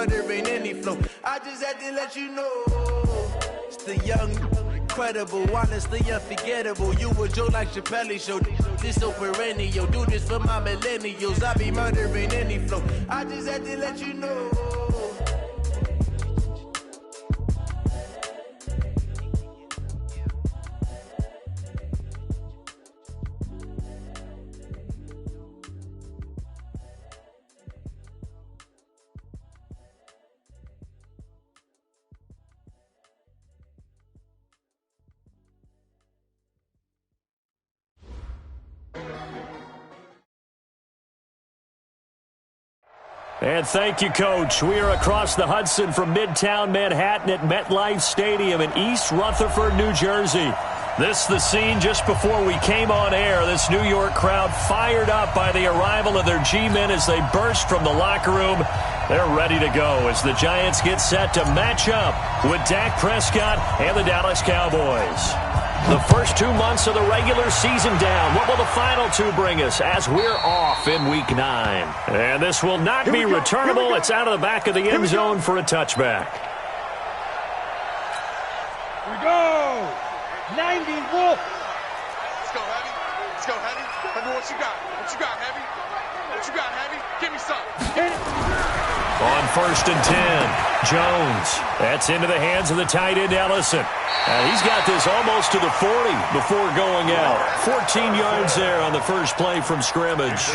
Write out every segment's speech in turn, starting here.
murdering any flow. I just had to let you know. It's the young, incredible, honestly unforgettable. You a Joe like Chappelle show. This so perennial. Do this for my millennials. I be murdering any flow. I just had to let you know. And thank you, Coach. We are across the Hudson from Midtown Manhattan at MetLife Stadium in East Rutherford, New Jersey. This the scene just before we came on air. This New York crowd fired up by the arrival of their G-men as they burst from the locker room. They're ready to go as the Giants get set to match up with Dak Prescott and the Dallas Cowboys. The first 2 months of the regular season down. What will the final two bring us as we're off in Week 9? And this will not be returnable. It's out of the back of the end zone for a touchback. Here we go. 90 Wolf. Let's go, Heavy. Let's go, Heavy. Let me what you got. What you got, Heavy? What you got, Heavy? Give me some. On 1st and 10, Jones. That's into the hands of the tight end, Ellison. And he's got this almost to the 40 before going out. 14 yards there on the first play from scrimmage.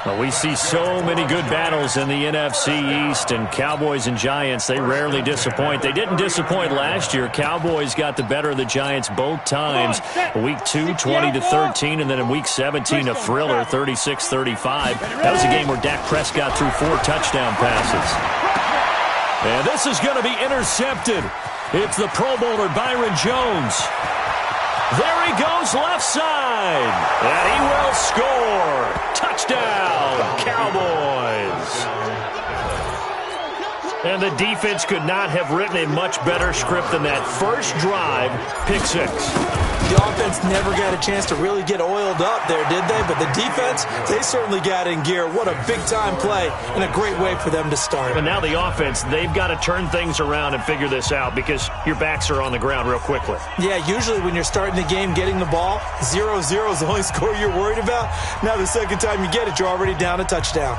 Well, we see so many good battles in the NFC East, and Cowboys and Giants, they rarely disappoint. They didn't disappoint last year. Cowboys got the better of the Giants both times. Week 2, 20-13, and then in Week 17, a thriller, 36-35. That was a game where Dak Prescott threw 4 touchdown passes. And this is going to be intercepted. It's the Pro Bowler Byron Jones. There he goes left side. And he will score. Touchdown, Cowboys. And the defense could not have written a much better script than that first drive, pick 6. The offense never got a chance to really get oiled up there, did they? But the defense, they certainly got in gear. What a big-time play and a great way for them to start. But now the offense, they've got to turn things around and figure this out because your backs are on the ground real quickly. Yeah, usually when you're starting the game getting the ball, 0-0 is the only score you're worried about. Now the second time you get it, you're already down a touchdown.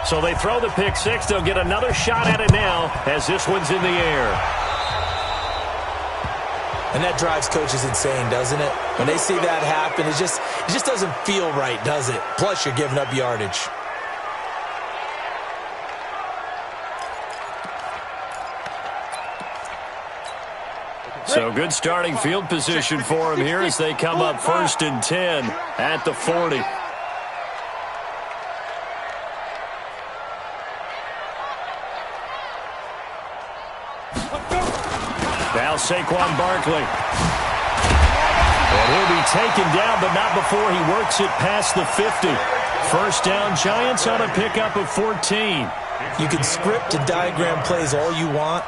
So they throw the pick 6. They'll get another shot at it now as this one's in the air. And that drives coaches insane, doesn't it? When they see that happen, it just doesn't feel right, does it? Plus, you're giving up yardage. So good starting field position for them here as they come up 1st and 10 at the 40. Now Saquon Barkley. And he'll be taken down, but not before he works it past the 50. First down, Giants on a pickup of 14. You can script and diagram plays all you want,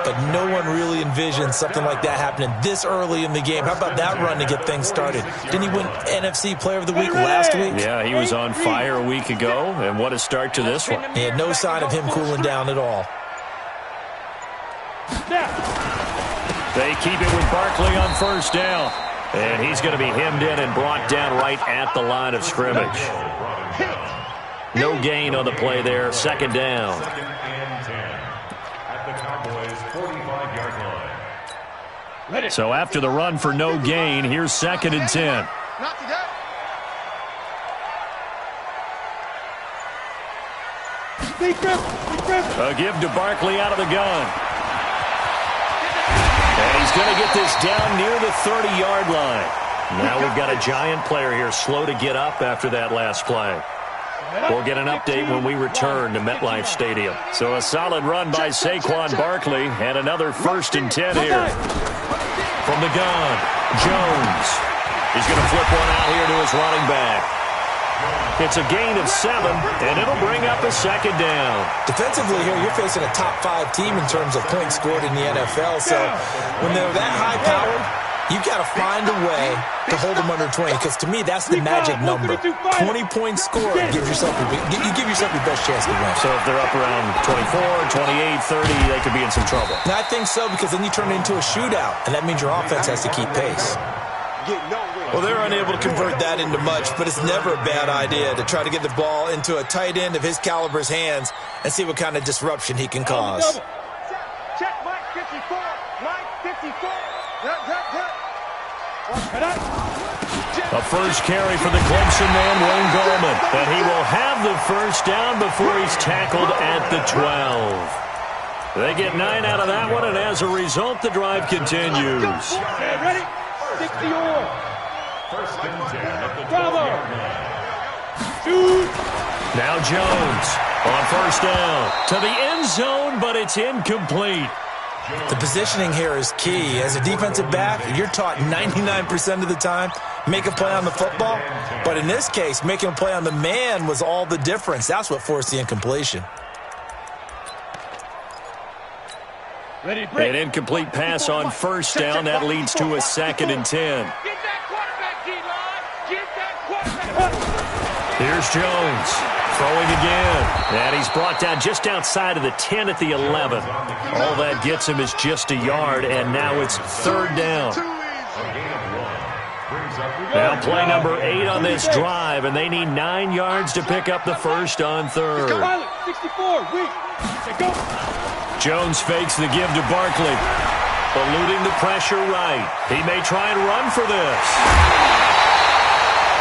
but no one really envisions something like that happening this early in the game. How about that run to get things started? Didn't he win NFC Player of the Week last week? Yeah, he was on fire a week ago, and what a start to this one. He had no sign of him cooling down at all. They keep it with Barkley on first down. And he's going to be hemmed in and brought down right at the line of scrimmage. No gain on the play there. Second down. So after the run for no gain, here's 2nd and 10. A give to Barkley out of the gun. And he's going to get this down near the 30-yard line. Now we've got a Giant player here slow to get up after that last play. We'll get an update when we return to MetLife Stadium. So a solid run by Saquon Barkley and another 1st and 10 here. From the gun, Jones. He's going to flip one out here to his running back. It's a gain of 7, and it'll bring up a second down. Defensively here, you're facing a top 5 team in terms of points scored in the NFL. So when they're that high-powered, You got to find a way to hold them under 20, because to me, that's the magic number. 20-point score gives yourself you give yourself your best chance to win. So if they're up around 24, 28, 30, they could be in some trouble. And I think so, because then you turn it into a shootout, and that means your offense has to keep pace. Well, they're unable to convert that into much, but it's never a bad idea to try to get the ball into a tight end of his caliber's hands and see what kind of disruption he can cause. Check Mike 54. Mike 54. A first carry for the Clemson man, Wayne Gallman. And he will have the first down before he's tackled at the 12. They get 9 out of that one, and as a result, the drive continues. Okay, ready? 60 or. First and 10. Bravo. Shoot. Now Jones on first down to the end zone, but it's incomplete. The positioning here is key. As a defensive back, you're taught 99% of the time, make a play on the football. But in this case, making a play on the man was all the difference. That's what forced the incompletion. An incomplete pass on first down. That leads to a 2nd and 10. Get that quarterback, D-line. Get that quarterback. Here's Jones throwing again. And he's brought down just outside of the 10 at the 11. All that gets him is just a yard, and now it's 3rd down. Now play number 8 on this drive, and they need 9 yards to pick up the first on 3rd. 64, weak. Go. Jones fakes the give to Barkley. Eluding the pressure right. He may try and run for this.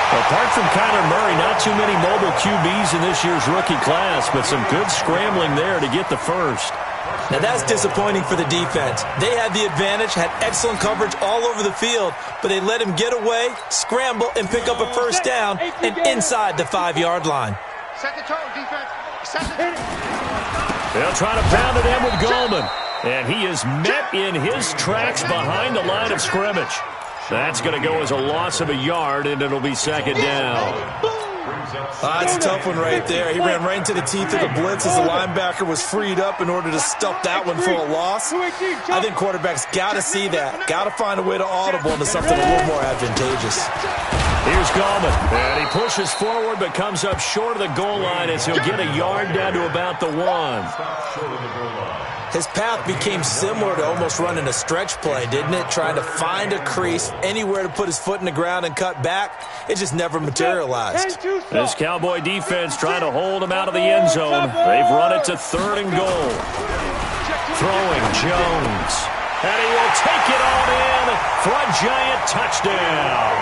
Apart from Kyler Murray, not too many mobile QBs in this year's rookie class, but some good scrambling there to get the first. Now that's disappointing for the defense. They had the advantage, had excellent coverage all over the field, but they let him get away, scramble, and pick up a first down and inside the 5-yard line. Set the tone, defense. Set the tone. They'll try to pound it in with Gallman. And he is met in his tracks behind the line of scrimmage. That's going to go as a loss of a yard, and it'll be 2nd down. That's a tough one right there. He ran right into the teeth of the blitz as the linebacker was freed up in order to stuff that one for a loss. I think quarterbacks got to see that. Got to find a way to audible into something a little more advantageous. Here's Gallman, and he pushes forward but comes up short of the goal line as he'll get a yard down to about the 1. His path became similar to almost running a stretch play, didn't it? Trying to find a crease, anywhere to put his foot in the ground and cut back. It just never materialized. This Cowboy defense trying to hold him out of the end zone. They've run it to 3rd and goal. Throwing Jones. And he will take it on in for a giant touchdown.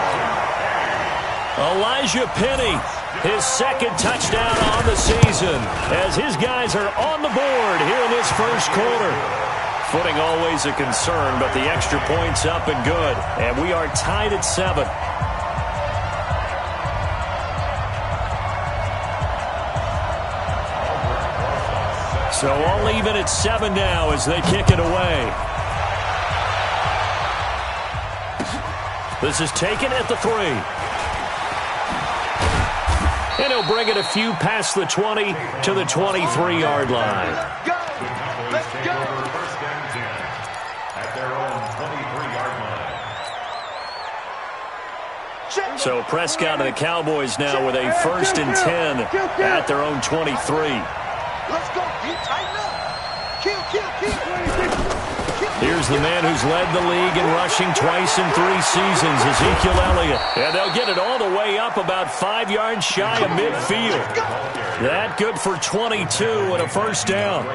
Elijah Penny, his 2nd touchdown on the season, as his guys are on the board here in this first quarter. Footing always a concern, but the extra point's up and good, and we are tied at 7. So all even at 7 now as they kick it away. This is taken at the 3. And he'll bring it a few past the 20 to the 23-yard line. Let's go. First and 10 at their own 23-yard line. So Prescott and the Cowboys now with a 1st and 10 at their own 23. Let's go. Deep, tighten up. Kill. Here's the man who's led the league in rushing twice in 3 seasons, Ezekiel Elliott. And they'll get it all the way up about 5 yards shy of midfield. That good for 22 and a first down.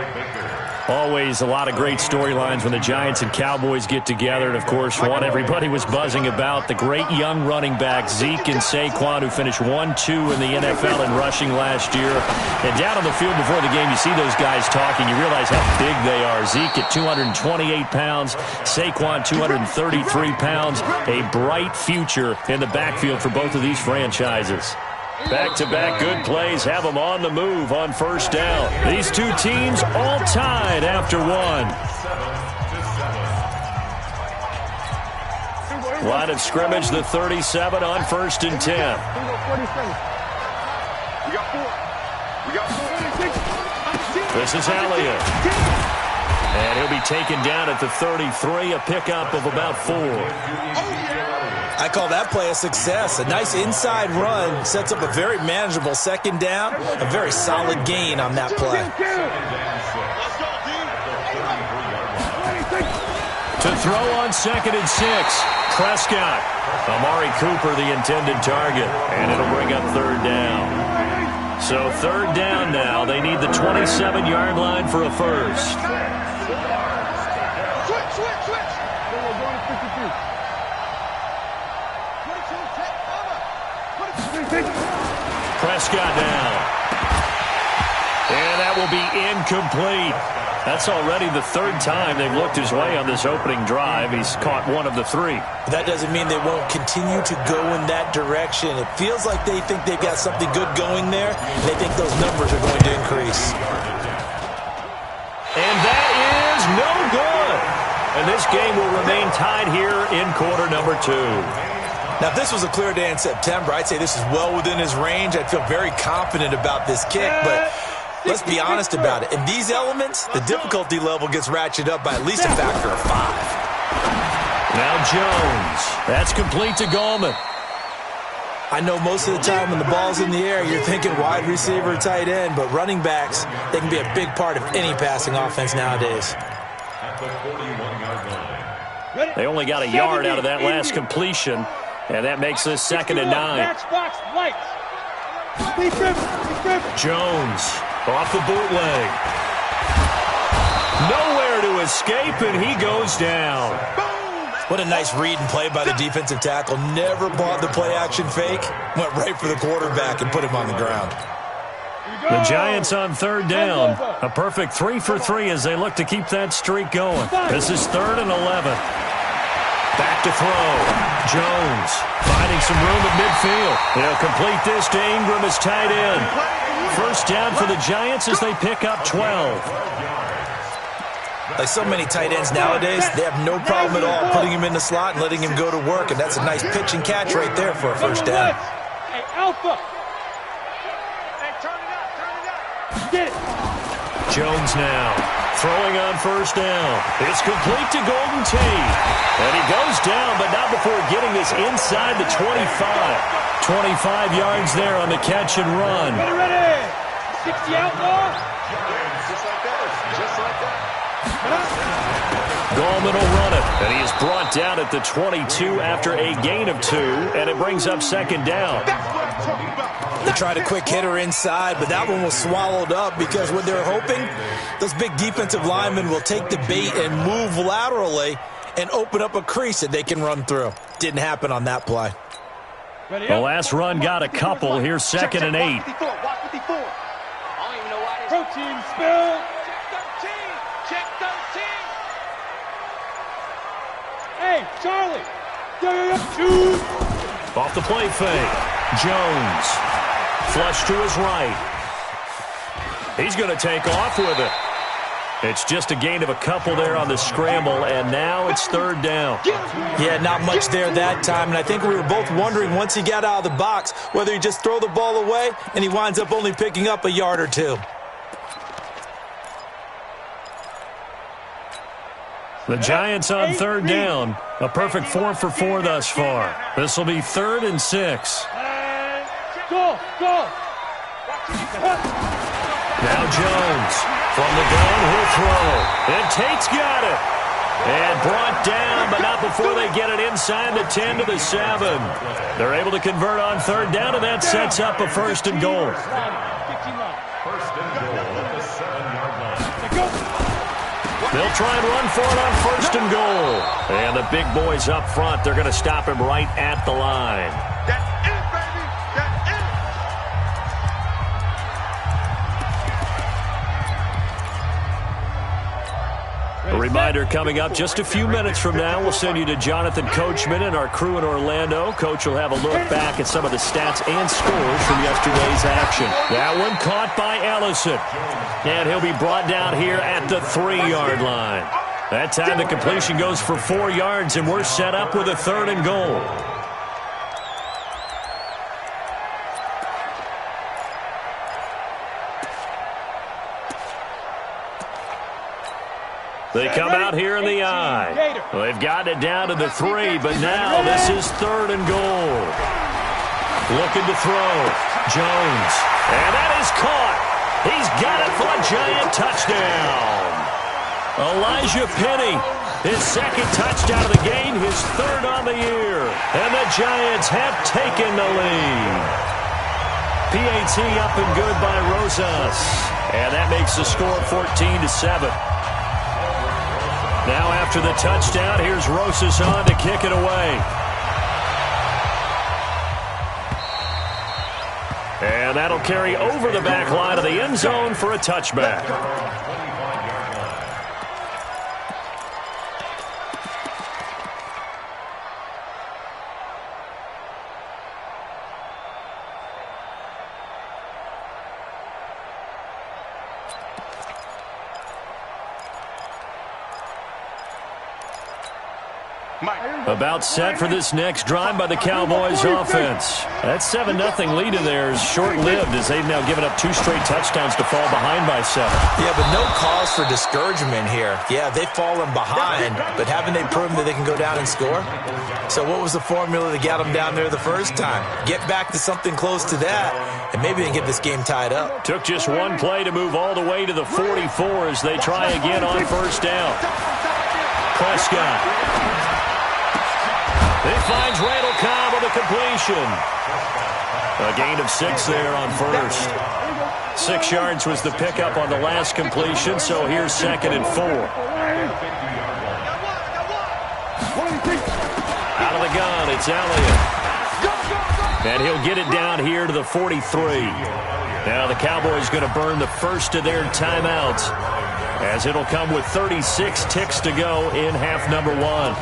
Always a lot of great storylines when the Giants and Cowboys get together. And, of course, one everybody was buzzing about, the great young running back Zeke and Saquon, who finished 1-2 in the NFL in rushing last year. And down on the field before the game, you see those guys talking. You realize how big they are. Zeke at 228 pounds, Saquon 233 pounds. A bright future in the backfield for both of these franchises. Back-to-back good plays have them on the move on first down. These two teams all tied after 1. Line of scrimmage, the 37 on 1st and 10. We got 4. This is Elliott. And he'll be taken down at the 33, a pickup of about 4. I call that play a success. A nice inside run sets up a very manageable second down, a very solid gain on that play. To throw on 2nd and 6, Prescott. Amari Cooper, the intended target, and it'll bring up 3rd down. So 3rd down now. They need the 27-yard line for a first. Prescott down. And that will be incomplete. That's already the 3rd time they've looked his way on this opening drive. He's caught 1 of the 3. That doesn't mean they won't continue to go in that direction. It feels like they think they've got something good going there. They think those numbers are going to increase. And that is no good. And this game will remain tied here in quarter number 2. Now, if this was a clear day in September, I'd say this is well within his range. I'd feel very confident about this kick, but let's be honest about it. In these elements, the difficulty level gets ratcheted up by at least a factor of 5. Now Jones. That's complete to Gallman. I know most of the time when the ball's in the air, you're thinking wide receiver, tight end, but running backs, they can be a big part of any passing offense nowadays. They only got a yard out of that last completion, and that makes this 2nd and 9. Jones off the bootleg. Nowhere to escape, and he goes down. What a nice read and play by the defensive tackle. Never bought the play-action fake. Went right for the quarterback and put him on the ground. The Giants on 3rd down. A perfect 3 for 3 as they look to keep that streak going. This is 3rd and 11. Back to throw. Jones finding some room at midfield. He'll complete this to Ingram as tight end. First down for the Giants as they pick up 12. Like so many tight ends nowadays, they have no problem at all putting him in the slot and letting him go to work, and that's a nice pitch and catch right there for a first down. Hey, Alpha. Hey, turn it up, Get it. Jones now throwing on first down. It's complete to Golden Tate. And he goes down, but not before getting this inside the 25. 25 yards there on the catch and run. Ready. 60 outlaw. Just like that. Just like that. Gallman will run it, and he is brought down at the 22 after a gain of 2, and it brings up 2nd down. They tried a quick hitter inside, but that one was swallowed up because what they're hoping, those big defensive linemen will take the bait and move laterally and open up a crease that they can run through. Didn't happen on that play. The last run got a couple. Here's 2nd and 8. Protein spill. Check 13. Hey, Charlie. Shoot. Off the play fake. Jones. Flush to his right. He's going to take off with it. It's just a gain of a couple there on the scramble, and now it's 3rd down. Yeah, not much there that time, and I think we were both wondering once he got out of the box whether he just throw the ball away, and he winds up only picking up a yard or 2. The Giants on 3rd down. A perfect 4 for 4 thus far. This will be 3rd and 6. Go. Now Jones from the gun, he'll throw. And Tate's got it. And brought down, but not before they get it inside the 10 to the 7. They're able to convert on 3rd down, and that sets up a 1st and goal. 1st and goal at the 7-yard line. They'll try and run for it on 1st and goal. And the big boys up front, they're going to stop him right at the line. That's it, baby. That's it. A reminder coming up just a few minutes from now, we'll send you to Jonathan Coachman and our crew in Orlando. Coach will have a look back at some of the stats and scores from yesterday's action. That one caught by Ellison. And he'll be brought down here at the 3-yard line. That time the completion goes for 4 yards, and we're set up with a 3rd and goal. They come out here in the I. They've gotten it down to the 3, but now this is 3rd and goal. Looking to throw. Jones. And that is caught. He's got it for a giant touchdown. Elijah Penny, his 2nd touchdown of the game, his 3rd on the year. And the Giants have taken the lead. PAT up and good by Rosas. And that makes the score 14-7. Now after the touchdown, here's Rosas on to kick it away. And that'll carry over the back line of the end zone for a touchback. About set for this next drive by the Cowboys offense. That 7-0 lead of theirs short-lived as they've now given up 2 straight touchdowns to fall behind by 7. Yeah, but no cause for discouragement here. Yeah, they've fallen behind, but haven't they proven that they can go down and score? So what was the formula that got them down there the first time? Get back to something close to that, and maybe they can get this game tied up. Took just one play to move all the way to the 44 as they try again on 1st down. Prescott. He finds Randall Cobb with a completion. A gain of 6 there on 1st. 6 yards was the pickup on the last completion, so here's 2nd and 4. Out of the gun, it's Elliott. And he'll get it down here to the 43. Now the Cowboys going to burn the first of their timeouts, as it'll come with 36 ticks to go in half number 1.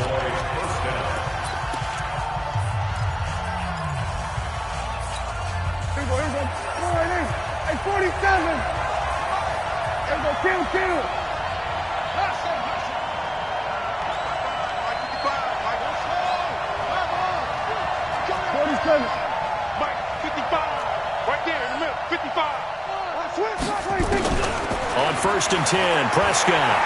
On 1st and 10, Prescott.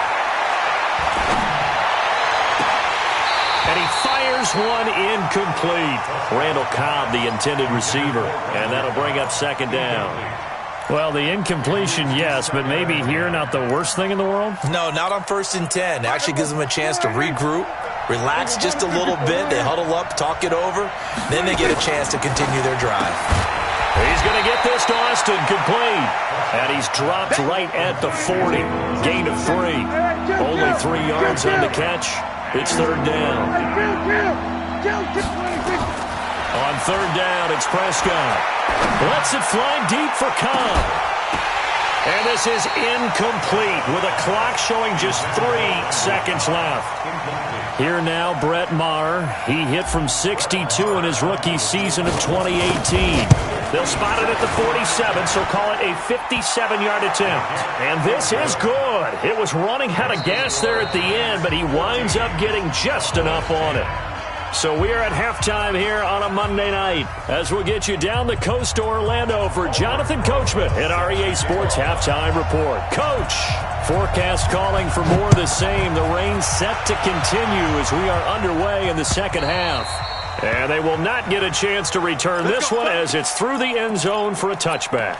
And he fires one incomplete. Randall Cobb, the intended receiver. And that'll bring up 2nd down. Well, the incompletion, yes, but maybe here not the worst thing in the world? No, not on 1st and 10. Actually gives them a chance to regroup, relax just a little bit. They huddle up, talk it over. Then they get a chance to continue their drive. He's going to get this to Austin, complete. And he's dropped right at the 40. Gain of 3. Only 3 yards on the catch. It's 3rd down. On 3rd down, it's Prescott. Lets it fly deep for Cobb. And this is incomplete with a clock showing just 3 seconds left. Here now, Brett Maher. He hit from 62 in his rookie season of 2018. They'll spot it at the 47, so call it a 57-yard attempt. And this is good. It was running out of gas there at the end, but he winds up getting just enough on it. So we are at halftime here on a Monday night as we'll get you down the coast to Orlando for Jonathan Coachman at REA Sports Halftime Report. Coach, forecast calling for more of the same. The rain set to continue as we are underway in the 2nd half. And they will not get a chance to return this one as it's through the end zone for a touchback.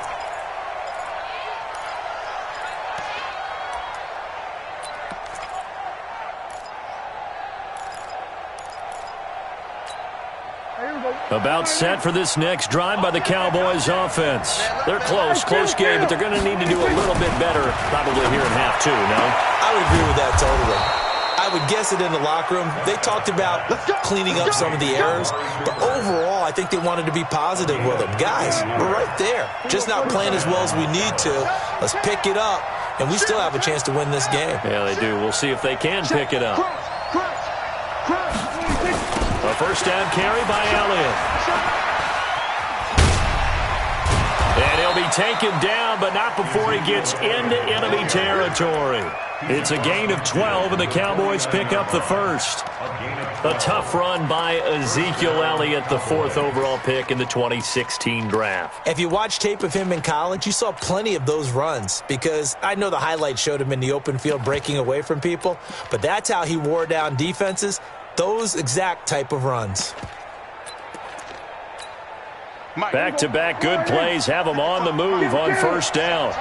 About set for this next drive by the Cowboys offense. They're close game, but they're going to need to do a little bit better probably here in half 2, no? I would agree with that totally. I would guess it in the locker room. They talked about cleaning up some of the errors, but overall, I think they wanted to be positive with them. Guys, we're right there. Just not playing as well as we need to. Let's pick it up, and we still have a chance to win this game. Yeah, they do. We'll see if they can pick it up. A 1st down carry by Elliott. And he'll He'll be taken down, but not before he gets into enemy territory. It's a gain of 12, and the Cowboys pick up the first. A tough run by Ezekiel Elliott, the 4th overall pick in the 2016 draft. If you watch tape of him in college, you saw plenty of those runs, because I know the highlights showed him in the open field breaking away from people, but that's how he wore down defenses, those exact type of runs. Back-to-back good plays have him on the move on first down.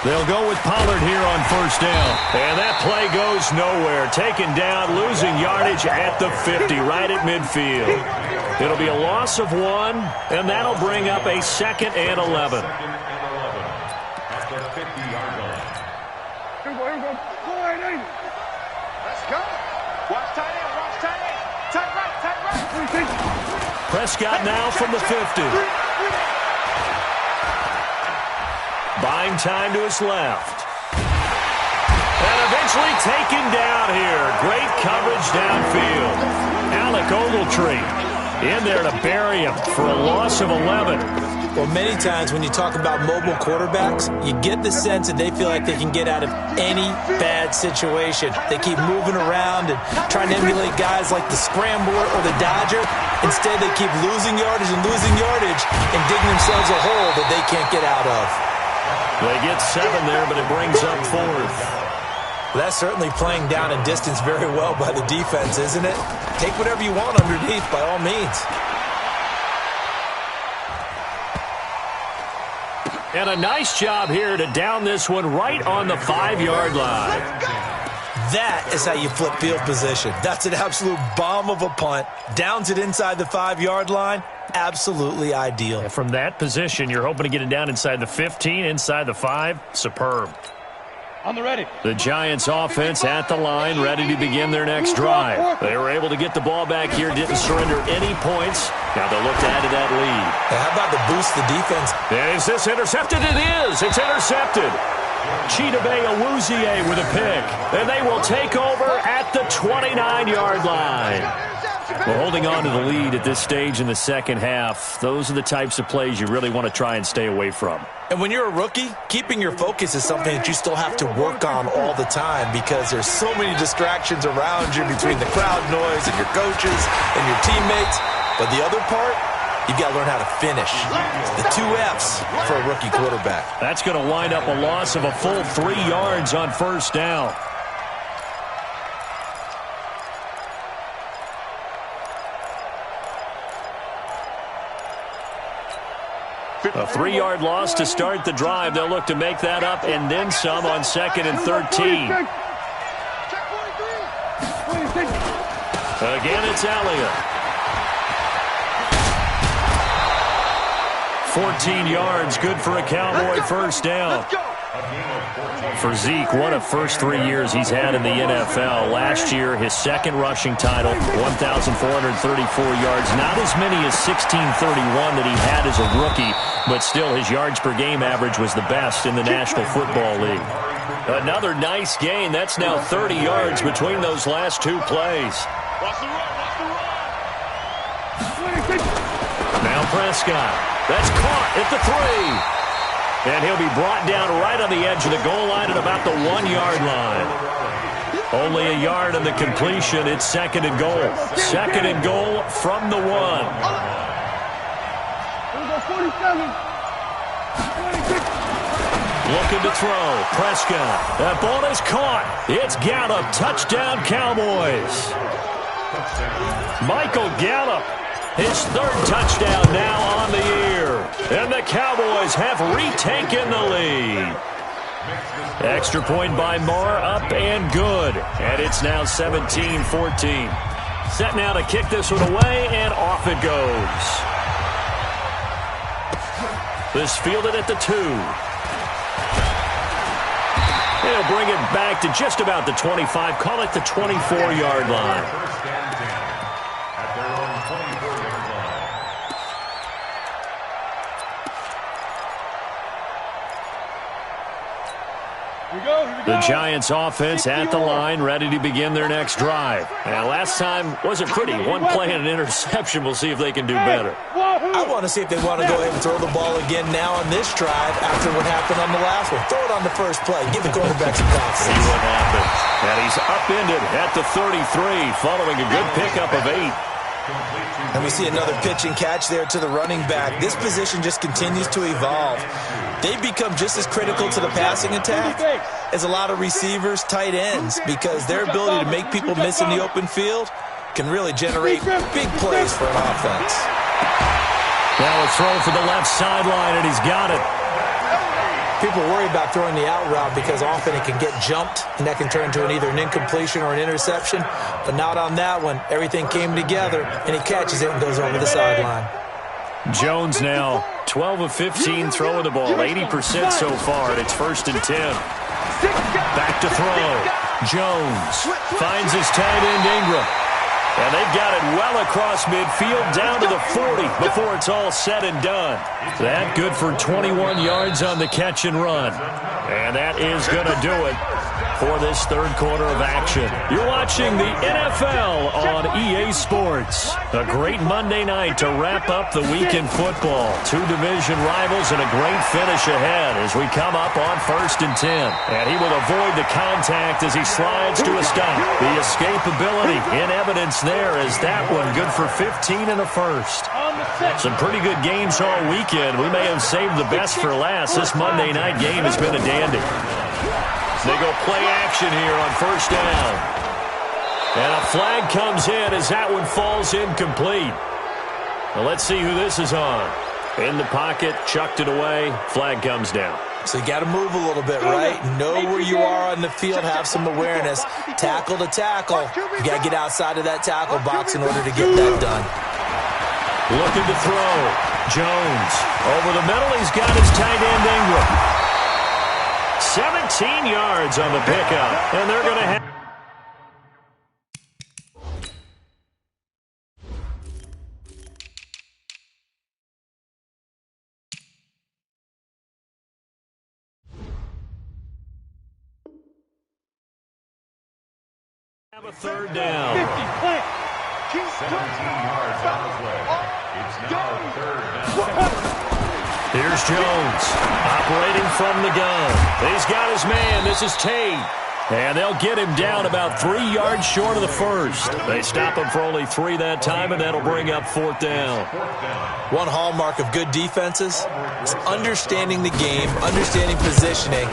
They'll go with Pollard here on first down. And that play goes nowhere. Taken down, losing yardage at the 50, right at midfield. It'll be a loss of 1, and that'll bring up a 2nd and 11. At the 50-yard line. Here we go. Let's go. Watch tight end. Watch tight end. Tight right. Tight right. Prescott now from the 50. Buying time to his left. And eventually taken down here. Great coverage downfield. Alec Ogletree in there to bury him for a loss of 11. Well, many times when you talk about mobile quarterbacks, you get the sense that they feel like they can get out of any bad situation. They keep moving around and trying to emulate guys like the Scrambler or the Dodger. Instead, they keep losing yardage and digging themselves a hole that they can't get out of. They get 7 there, but it brings up 4th. Well, that's certainly playing down and distance very well by the defense, isn't it? Take whatever you want underneath, by all means. And a nice job here to down this one right on the 5-yard line. That is how you flip field position. That's an absolute bomb of a punt. Downs it inside the 5-yard line. Absolutely ideal. And from that position, you're hoping to get it down inside the 15, inside the 5. Superb. On the ready. The Giants offense at the line, ready to begin their next drive. They were able to get the ball back here, didn't surrender any points. Now they'll look to add to that lead. Hey, how about the boost the defense? Is this intercepted? It is. It's intercepted. Chidobe Awuzie with a pick. And they will take over at the 29-yard line. Well, holding on to the lead at this stage in the second half, those are the types of plays you really want to try and stay away from. And when you're a rookie, keeping your focus is something that you still have to work on all the time because there's so many distractions around you between the crowd noise and your coaches and your teammates. But the other part, you've got to learn how to finish. The 2 Fs for a rookie quarterback. That's going to wind up a loss of a full 3 yards on first down. A 3-yard loss to start the drive. They'll look to make that up and then some on 2nd and 13. Again, it's Elliott. 14 yards, good for a Cowboy first down. For Zeke, what a first 3 years he's had in the NFL. Last year, his 2nd rushing title, 1,434 yards. Not as many as 1,631 that he had as a rookie, but still his yards per game average was the best in the National Football League. Another nice gain. That's now 30 yards between those last 2 plays. Now Prescott. That's caught at the 3. And he'll be brought down right on the edge of the goal line at about the 1-yard line. Only a yard on the completion. It's 2nd and goal. 2nd and goal from the 1. Looking to throw. Prescott. That ball is caught. It's Gallup. Touchdown, Cowboys. Michael Gallup. His 3rd touchdown now on the year. And the Cowboys have retaken the lead. Extra point by Moore, up and good. And it's now 17-14. Set now to kick this one away, and off it goes. This fielded at the 2. They'll bring it back to just about the 25. Call it the 24-yard line. We go. The Giants offense at the line, ready to begin their next drive. And last time wasn't pretty. One play and an interception. We'll see if they can do better. I want to see if they want to go ahead and throw the ball again now on this drive after what happened on the last one. Throw it on the first play. Give the quarterback some confidence. See what happens. And he's upended at the 33 following a good pickup of 8. And we see another pitch and catch there to the running back. This position just continues to evolve. They become just as critical to the passing attack as a lot of receivers, tight ends, because their ability to make people miss in the open field can really generate big plays for an offense. Now a throw for the left sideline, and he's got it. People worry about throwing the out route because often it can get jumped, and that can turn into either an incompletion or an interception. But not on that one. Everything came together, and he catches it and goes over the sideline. Jones now 12 of 15 throwing the ball, 80% so far, and it's 1st and 10. Back to throw. Jones finds his tight end Ingram. And they've got it well across midfield down to the 40 before it's all said and done. That good for 21 yards on the catch and run. And that is going to do it for this third quarter of action. You're watching the NFL on EA Sports. A great Monday night to wrap up the week in football. 2 division rivals and a great finish ahead as we come up on 1st and 10. And he will avoid the contact as he slides to a stop. The escapability in evidence there is that one good for 15 and a first. Some pretty good games all weekend. We may have saved the best for last. This Monday night game has been a dandy. They go play action here on 1st down. And a flag comes in as that one falls incomplete. Well, let's see who this is on. In the pocket, chucked it away, flag comes down. So you got to move a little bit, right? Know where you are on the field, have some awareness. Tackle to tackle. You got to get outside of that tackle box in order to get that done. Looking to throw. Jones over the middle. He's got his tight end Ingram. 17 yards on the pickup, and they're going to have... have a 3rd down. 17 yards on the play. It's now 3rd down. Here's Jones, operating from the gun. He's got his man. This is Tate. And they'll get him down about 3 yards short of the first. They stop him for only 3 that time, and that'll bring up 4th down. One hallmark of good defenses is understanding the game, understanding positioning,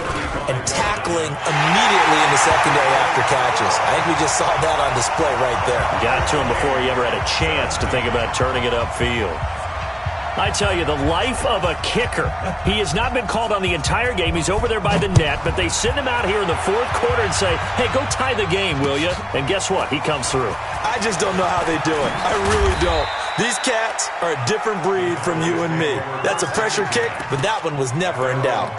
and tackling immediately in the secondary after catches. I think we just saw that on display right there. Got to him before he ever had a chance to think about turning it upfield. I tell you, the life of a kicker. He has not been called on the entire game. He's over there by the net, but they send him out here in the 4th quarter and say, hey, go tie the game, will you? And guess what? He comes through. I just don't know how they do it. I really don't. These cats are a different breed from you and me. That's a pressure kick, but that one was never in doubt.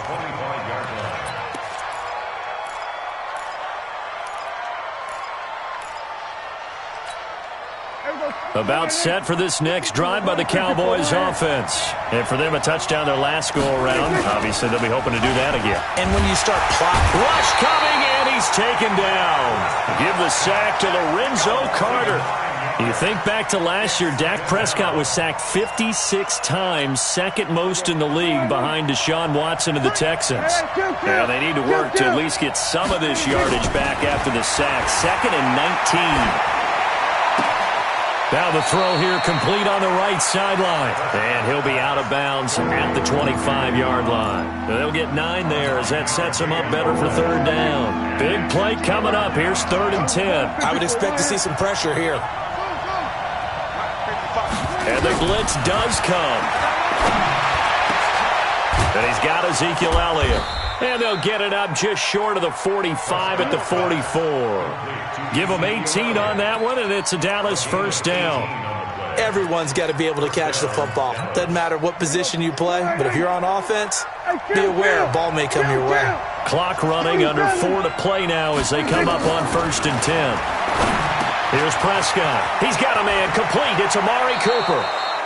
About set for this next drive by the Cowboys offense. And for them, a touchdown their last go-around. Obviously, they'll be hoping to do that again. And when you start plotting... Rush coming, and he's taken down. Give the sack to Lorenzo Carter. You think back to last year, Dak Prescott was sacked 56 times, 2nd most in the league behind Deshaun Watson of the Texans. Now they need to work to at least get some of this yardage back after the sack. 2nd and 19. Now the throw here complete on the right sideline. And he'll be out of bounds at the 25-yard line. They'll get 9 there as that sets him up better for 3rd down. Big play coming up. Here's 3rd and 10. I would expect to see some pressure here. And the blitz does come. And he's got Ezekiel Elliott. And they'll get it up just short of the 45 at the 44. Give them 18 on that one, and it's a Dallas 1st down. Everyone's got to be able to catch the football. Doesn't matter what position you play, but if you're on offense, be aware a ball may come your way. Clock running, under 4 to play now as they come up on 1st and 10. Here's Prescott. He's got a man complete. It's Amari Cooper.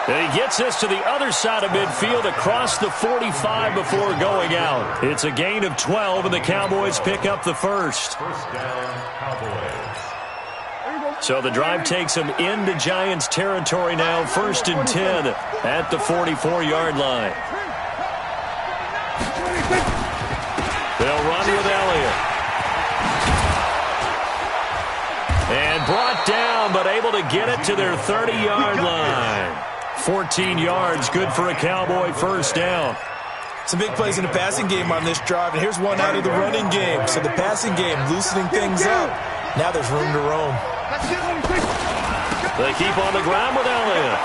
And he gets this to the other side of midfield across the 45 before going out. It's a gain of 12, and the Cowboys pick up the first. First down, Cowboys. So the drive takes them into Giants territory now, 1st and 10 at the 44-yard line. They'll run with Elliott. And brought down, but able to get it to their 30-yard line. 14 yards, good for a Cowboy first down. Some big plays in the passing game on this drive, and here's one out of the running game. So the passing game loosening things up. Now there's room to roam. They keep on the ground with Elliott.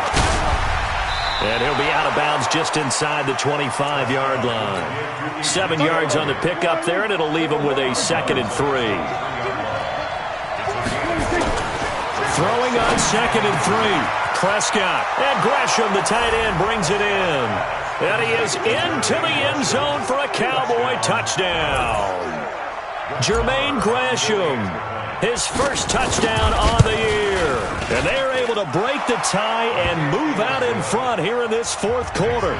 And he'll be out of bounds just inside the 25-yard line. 7 yards on the pickup there, and it'll leave him with a 2nd and 3. Throwing on 2nd and 3. Prescott. And Gresham, the tight end, brings it in. And he is into the end zone for a Cowboy touchdown. Jermaine Gresham, his first touchdown on the year. And they are able to break the tie and move out in front here in this 4th quarter.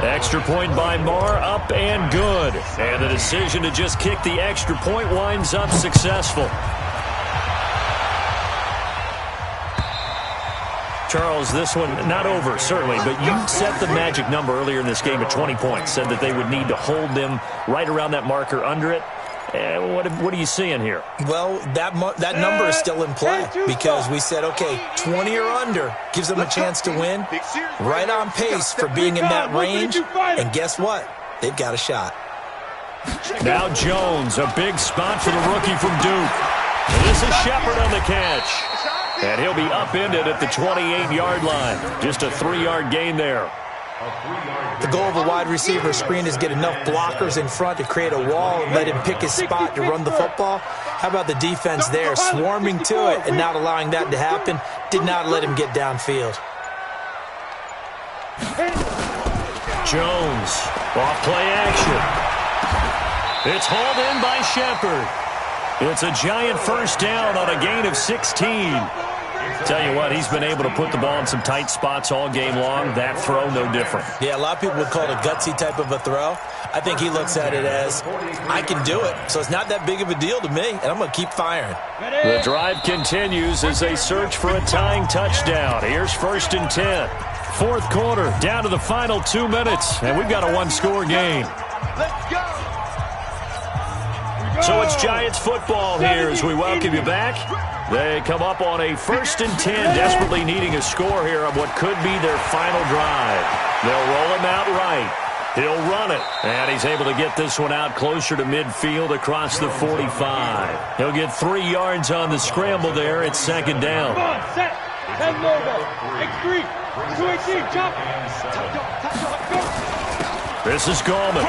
Extra point by Marr, up and good. And the decision to just kick the extra point winds up successful. Charles, this one not over, certainly, but you set the magic number earlier in this game at 20 points, said that they would need to hold them right around that marker under it. What are you seeing here? Well, that number is still in play because we said, okay, 20 or under gives them a chance to win. Right on pace for being in that range. And guess what? They've got a shot. Now Jones, a big spot for the rookie from Duke. This is Shepard on the catch. And he'll be upended at the 28-yard line. Just a 3-yard gain there. The goal of a wide receiver screen is get enough blockers in front to create a wall and let him pick his spot to run the football. How about the defense there, swarming to it and not allowing that to happen? Did not let him get downfield. Jones, off play action. It's hauled in by Shepard. It's a Giant first down on a gain of 16. Tell you what, he's been able to put the ball in some tight spots all game long. That throw, no different. Yeah, a lot of people would call it a gutsy type of a throw. I think he looks at it as, I can do it, so it's not that big of a deal to me, and I'm going to keep firing. The drive continues as they search for a tying touchdown. Here's 1st and 10. 4th quarter, down to the final 2 minutes, and we've got a one-score game. Let's go. So it's Giants football here as we welcome you back. They come up on a 1st and 10, desperately needing a score here on what could be their final drive. They'll roll him out right. He'll run it, and he's able to get this one out closer to midfield across the 45. He'll get 3 yards on the scramble there. It's 2nd down. Come on, set. 10 logo. X3. 218. Jump. This is Gallman.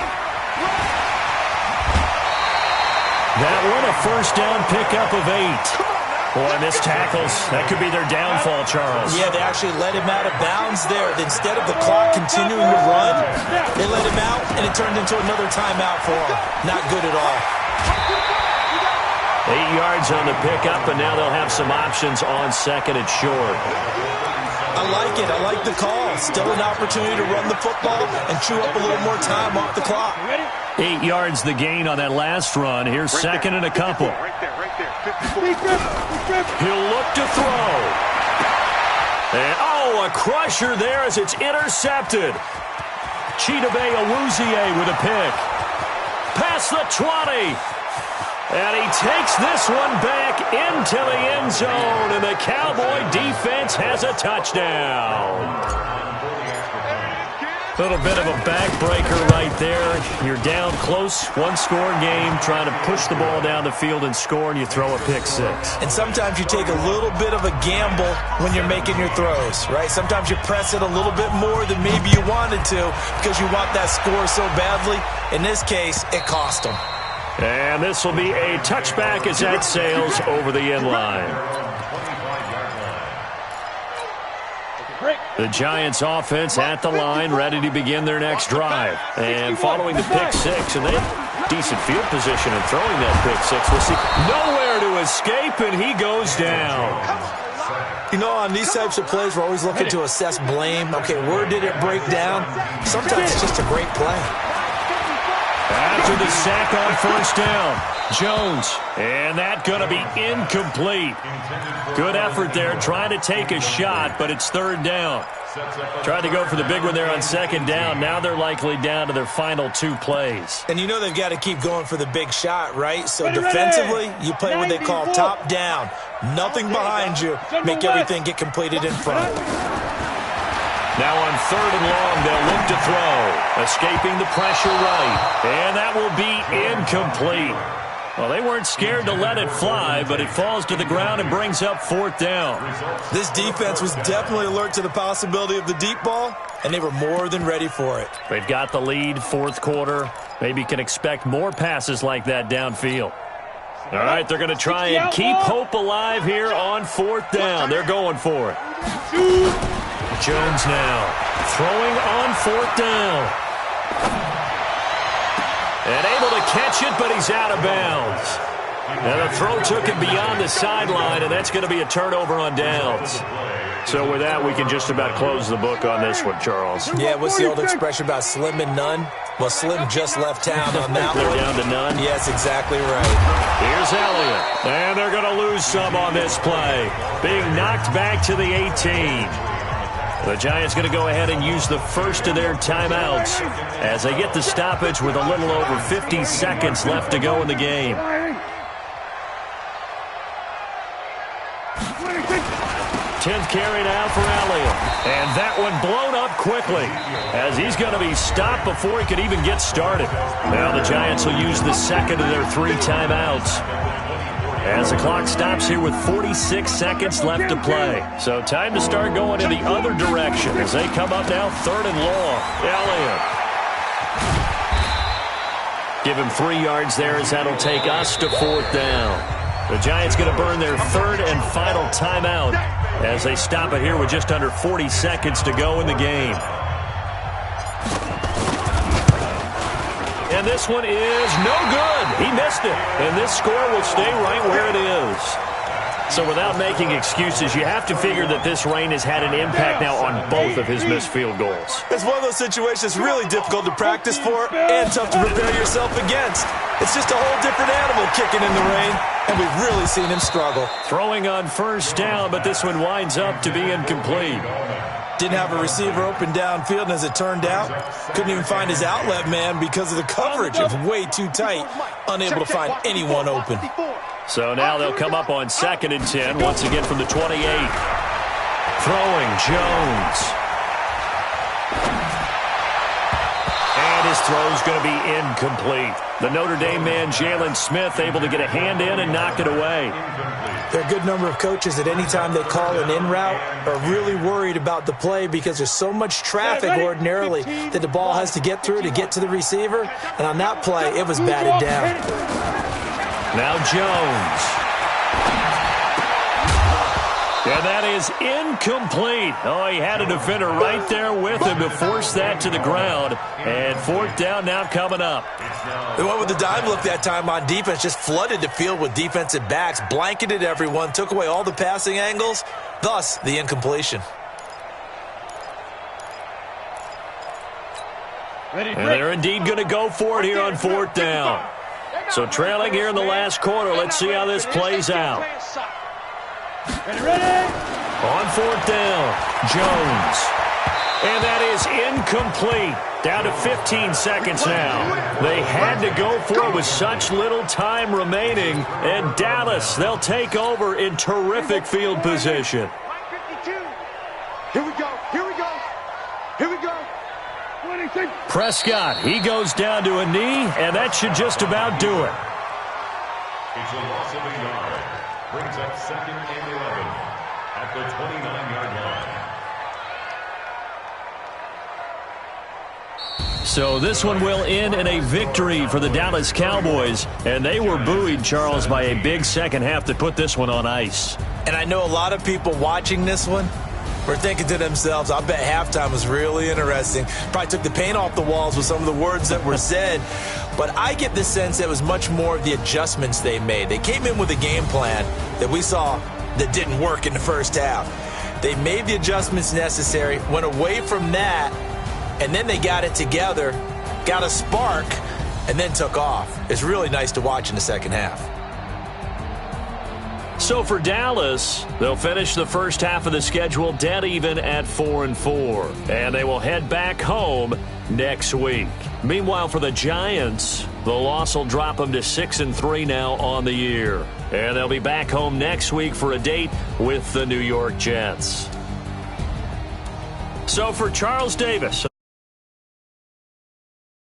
That one a first down pickup of 8. Boy, missed tackles. That could be their downfall, Charles. Yeah, they actually let him out of bounds there. Instead of the clock continuing to run, they let him out, and it turned into another timeout for him. Not good at all. 8 yards on the pickup, and now they'll have some options on 2nd and short. I like it. I like the call. Still an opportunity to run the football and chew up a little more time off the clock. 8 yards the gain on that last run. Here's 2nd and a couple. Right there. He'll look to throw. And, a crusher there as it's intercepted. Chidobe Awuzie with a pick. Past the 20. And he takes this one back into the end zone, and the Cowboy defense has a touchdown. A little bit of a backbreaker right there. You're down close, one-score game, trying to push the ball down the field and score, and you throw a pick 6. And sometimes you take a little bit of a gamble when you're making your throws, right? Sometimes you press it a little bit more than maybe you wanted to because you want that score so badly. In this case, it cost them. And this will be a touchback as that sails over the end line. The Giants offense at the line, ready to begin their next drive. And following the pick 6, and they have decent field position in throwing that pick 6. We'll see. Nowhere to escape, and he goes down. You know, on these types of plays, we're always looking to assess blame. Okay, where did it break down? Sometimes it's just a great play. After the sack on first down, Jones. And that's going to be incomplete. Good effort there, trying to take a shot, but it's third down. Tried to go for the big one there on second down. Now they're likely down to their final 2 plays. And you know they've got to keep going for the big shot, right? So defensively, you play what they call top down. Nothing behind you. Make everything get completed in front. Now on third and long, they'll look to throw. Escaping the pressure right. And that will be incomplete. Well, they weren't scared to let it fly, but it falls to the ground and brings up fourth down. This defense was definitely alert to the possibility of the deep ball, and they were more than ready for it. They've got the lead, fourth quarter. Maybe can expect more passes like that downfield. All right, they're going to try and keep hope alive here on fourth down. They're going for it. Jones now throwing on fourth down. And able to catch it, but he's out of bounds. Now the throw took him beyond the sideline, and that's going to be a turnover on downs. So with that, we can just about close the book on this one, Charles. Yeah, what's the old expression about slim and none? Well, Slim just left town on that They're one. down to none? Yes, exactly right. Here's Elliott. And they're going to lose some on this play. Being knocked back to the 18. The Giants going to go ahead and use the first of their timeouts as they get the stoppage with a little over 50 seconds left to go in the game. 10th carry now for Elliott. And that one blown up quickly as he's going to be stopped before he could even get started. Now the Giants will use the second of their 3 timeouts as the clock stops here with 46 seconds left to play. So time to start going in the other direction as they come up now third and long. Elliott. Give him 3 yards there as that'll take us to fourth down. The Giants going to burn their third and final timeout as they stop it here with just under 40 seconds to go in the game. And this one is no good. He missed it. And this score will stay right where it is. So without making excuses, you have to figure that this rain has had an impact now on both of his missed field goals. It's one of those situations really difficult to practice for and tough to prepare yourself against. It's just a whole different animal kicking in the rain, and we've really seen him struggle. Throwing on first down, but this one winds up to be incomplete. Didn't have a receiver open downfield, and as it turned out, couldn't even find his outlet man because of the coverage. It was way too tight, unable to find anyone open. So now they'll come up on 2nd and 10, once again from the 28. Throwing, Jones. And his throw's going to be incomplete. The Notre Dame man, Jalen Smith, able to get a hand in and knock it away. There are a good number of coaches that any time they call an in route are really worried about the play because there's so much traffic ordinarily that the ball has to get through to get to the receiver. And on that play, it was batted down. Now Jones. And that is incomplete. Oh, he had a defender right there with him to force that to the ground. And fourth down now coming up. They went with the dime look that time on defense, just flooded the field with defensive backs, blanketed everyone, took away all the passing angles, thus the incompletion. And they're indeed going to go for it here on fourth down. So trailing here in the last quarter, let's see how this plays out. On fourth down, Jones. And that is incomplete. Down to 15 seconds now. They had to go for it with such little time remaining. And Dallas, they'll take over in terrific field position. Here we go. Here we go. Here we go. Prescott, he goes down to a knee, and that should just about do it. It's a loss of a yard. Brings up 2nd and 11 at the 29-yard line. So this one will end in a victory for the Dallas Cowboys, and they were buoyed, Charles, by a big second half that put this one on ice. And I know a lot of people watching this one were thinking to themselves, I bet halftime was really interesting. Probably took the paint off the walls with some of the words that were said. But I get the sense that it was much more of the adjustments they made. They came in with a game plan that we saw that didn't work in the first half. They made the adjustments necessary, went away from that, and then they got it together, got a spark, and then took off. It's really nice to watch in the second half. So for Dallas, they'll finish the first half of the schedule dead even at 4-4, and they will head back home next week. Meanwhile, for the Giants, the loss will drop them to 6-3 now on the year, and they'll be back home next week for a date with the New York Jets. So for Charles Davis.